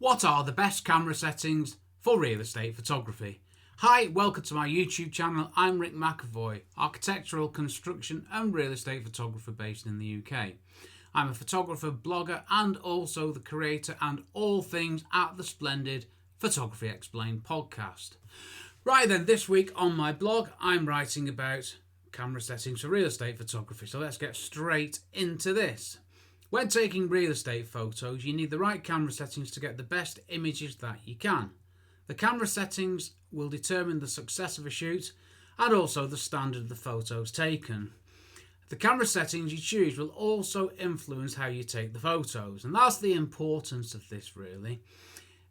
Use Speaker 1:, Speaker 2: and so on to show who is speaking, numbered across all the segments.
Speaker 1: What are the best camera settings for real estate photography? Hi, welcome to my YouTube channel. I'm Rick McAvoy, architectural, construction and real estate photographer based in the UK. I'm a photographer, blogger and also the creator and all things at the splendid Photography Explained podcast. Right then, this week on my blog I'm writing about camera settings for real estate photography, so let's get straight into this. When taking real estate photos, you need the right camera settings to get the best images that you can. The camera settings will determine the success of a shoot and also the standard of the photos taken. The camera settings you choose will also influence how you take the photos, and that's the importance of this really.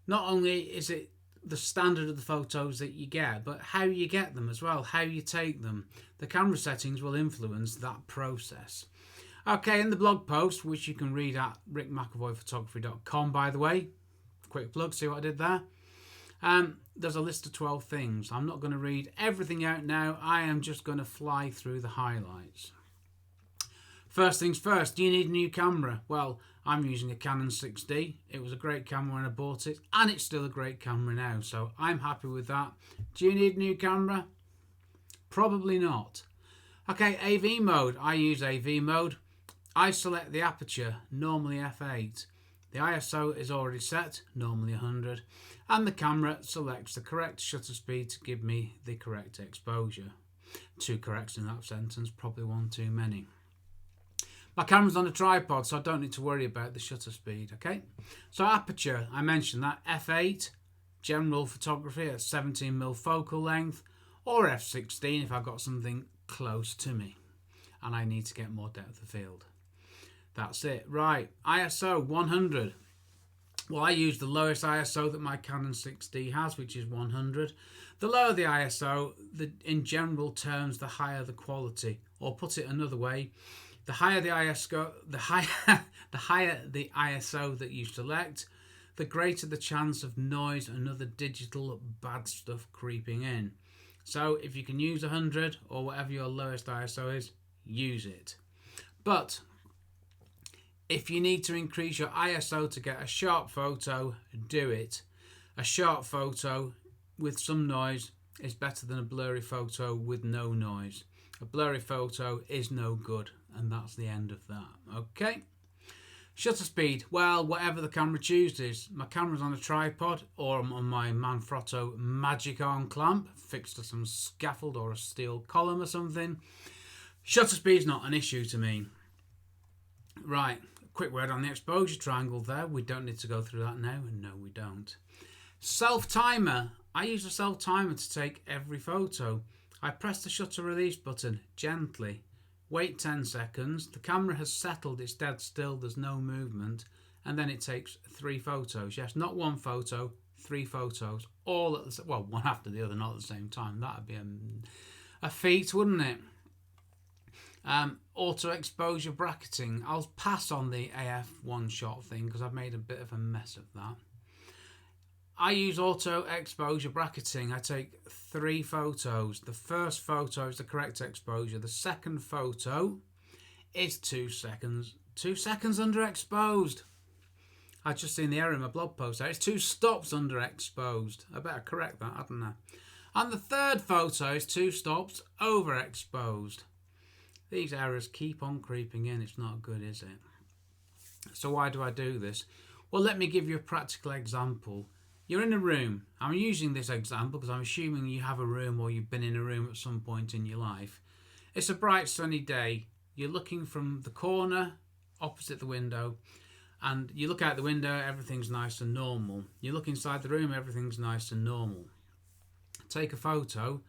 Speaker 1: Not only is it the standard of the photos that you get, but how you get them as well, how you take them. The camera settings will influence that process. Okay, in the blog post, which you can read at rickmcavoyphotography.com, by the way, quick plug, see what I did there? There's a list of 12 things. I'm not going to read everything out now. I am just going to fly through the highlights. First things first, do you need a new camera? Well, I'm using a Canon 6D. It was a great camera when I bought it, and it's still a great camera now, so I'm happy with that. Do you need a new camera? Probably not. Okay, AV mode. I use AV mode. I select the aperture, normally f8. The ISO is already set, normally 100, and the camera selects the correct shutter speed to give me the correct exposure. Two corrects in that sentence, probably one too many. My camera's on a tripod, so I don't need to worry about the shutter speed, okay? So aperture, I mentioned that, f8, general photography at 17mm focal length, or f16 if I've got something close to me and I need to get more depth of field. That's it. Right, ISO 100. Well, I use the lowest ISO that my Canon 6D has, which is 100. The lower the ISO, in general terms, the higher the quality. Or put it another way, the higher the ISO, the higher the ISO that you select, the greater the chance of noise and other digital bad stuff creeping in. So if you can use 100 or whatever your lowest ISO is, use it. But if you need to increase your ISO to get a sharp photo, do it. A sharp photo with some noise is better than a blurry photo with no noise. A blurry photo is no good, and that's the end of that. Okay? Shutter speed. Well, whatever the camera chooses. My camera's on a tripod or I'm on my Manfrotto Magic Arm clamp fixed to some scaffold or a steel column or something. Shutter speed's not an issue to me. Right. Quick word on the exposure triangle there. We don't need to go through that now. No, we don't. Self-timer. I use a self-timer to take every photo. I press the shutter release button gently. Wait 10 seconds. The camera has settled. It's dead still. There's no movement. And then it takes 3 photos. Yes, not one photo, 3 photos. All at the well, one after the other, not at the same time. That would be a feat, wouldn't it? Auto exposure bracketing. I'll pass on the AF one shot thing because I've made a bit of a mess of that. I use auto exposure bracketing. I take 3 photos. The first photo is the correct exposure. The second photo is 2 seconds. 2 seconds underexposed. I've just seen the error in my blog post there. It's 2 stops underexposed. I better correct that, hadn't I? And the third photo is 2 stops overexposed. These errors keep on creeping in. It's not good, is it? So why do I do this? Well, let me give you a practical example. You're in a room. I'm using this example because I'm assuming you have a room or you've been in a room at some point in your life. It's a bright sunny day. You're looking from the corner opposite the window and you look out the window, everything's nice and normal. You look inside the room, everything's nice and normal. Take a photo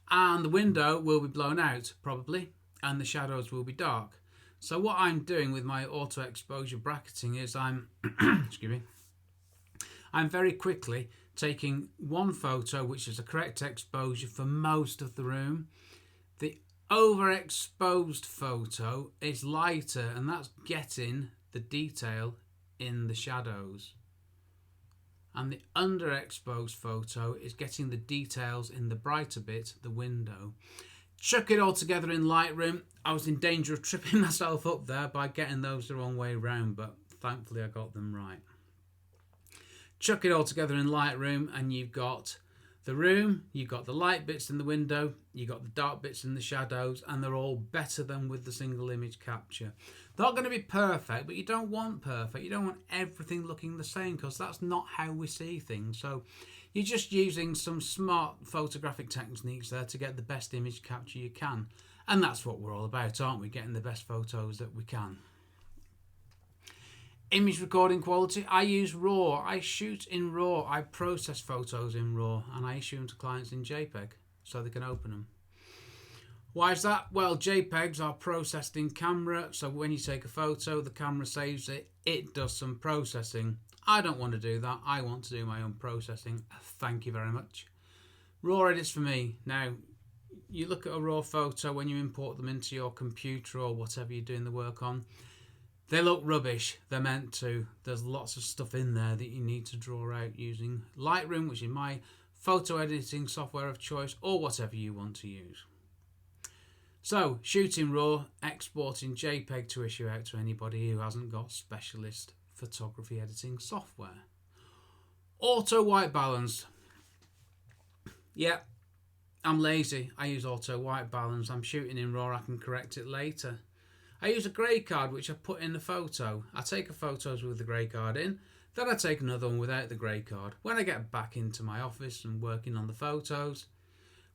Speaker 1: and the window will be blown out probably, and the shadows will be dark. So what I'm doing with my auto exposure bracketing is I'm very quickly taking one photo which is the correct exposure for most of the room. The overexposed photo is lighter and that's getting the detail in the shadows. And the underexposed photo is getting the details in the brighter bit, the window. Chuck it all together in Lightroom. I was in danger of tripping myself up there by getting those the wrong way round, but thankfully I got them right. Chuck it all together in Lightroom and you've got the room, you've got the light bits in the window, you've got the dark bits in the shadows, and they're all better than with the single image capture. They're not going to be perfect, but you don't want perfect. You don't want everything looking the same, because that's not how we see things. So you're just using some smart photographic techniques there to get the best image capture you can. And that's what we're all about, aren't we? Getting the best photos that we can. Image recording quality, I use RAW. I shoot in RAW. I process photos in RAW, and I issue them to clients in JPEG so they can open them. Why is that? Well, JPEGs are processed in camera, so when you take a photo, the camera saves it. It does some processing. I don't want to do that. I want to do my own processing. Thank you very much. RAW edits for me. Now, you look at a RAW photo when you import them into your computer or whatever you're doing the work on. They look rubbish. They're meant to. There's lots of stuff in there that you need to draw out using Lightroom, which is my photo editing software of choice, or whatever you want to use. So, shooting RAW, exporting JPEG to issue out to anybody who hasn't got specialist photography editing software. Auto white balance. Yeah, I'm lazy. I use auto white balance. I'm shooting in RAW. I can correct it later. I use a grey card which I put in the photo. I take a photos with the grey card in, then I take another one without the grey card. When I get back into my office and working on the photos,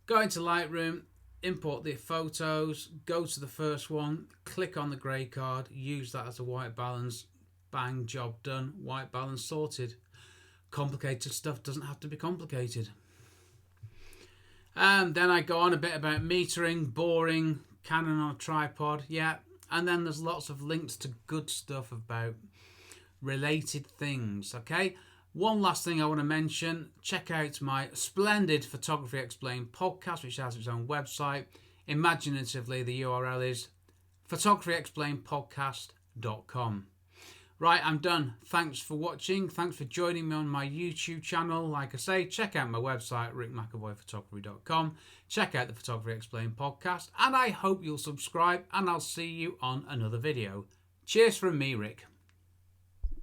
Speaker 1: go into Lightroom, import the photos, go to the first one, click on the grey card, use that as a white balance, bang, job done, white balance sorted. Complicated stuff doesn't have to be complicated. And then I go on a bit about metering, boring, Canon on a tripod, yeah. And then there's lots of links to good stuff about related things, okay? One last thing I want to mention, check out my splendid Photography Explained podcast, which has its own website. Imaginatively, the URL is photographyexplainedpodcast.com. Right, I'm done. Thanks for watching. Thanks for joining me on my YouTube channel. Like I say, check out my website, rickmcavoyphotography.com. Check out the Photography Explained podcast. And I hope you'll subscribe, and I'll see you on another video. Cheers from me, Rick.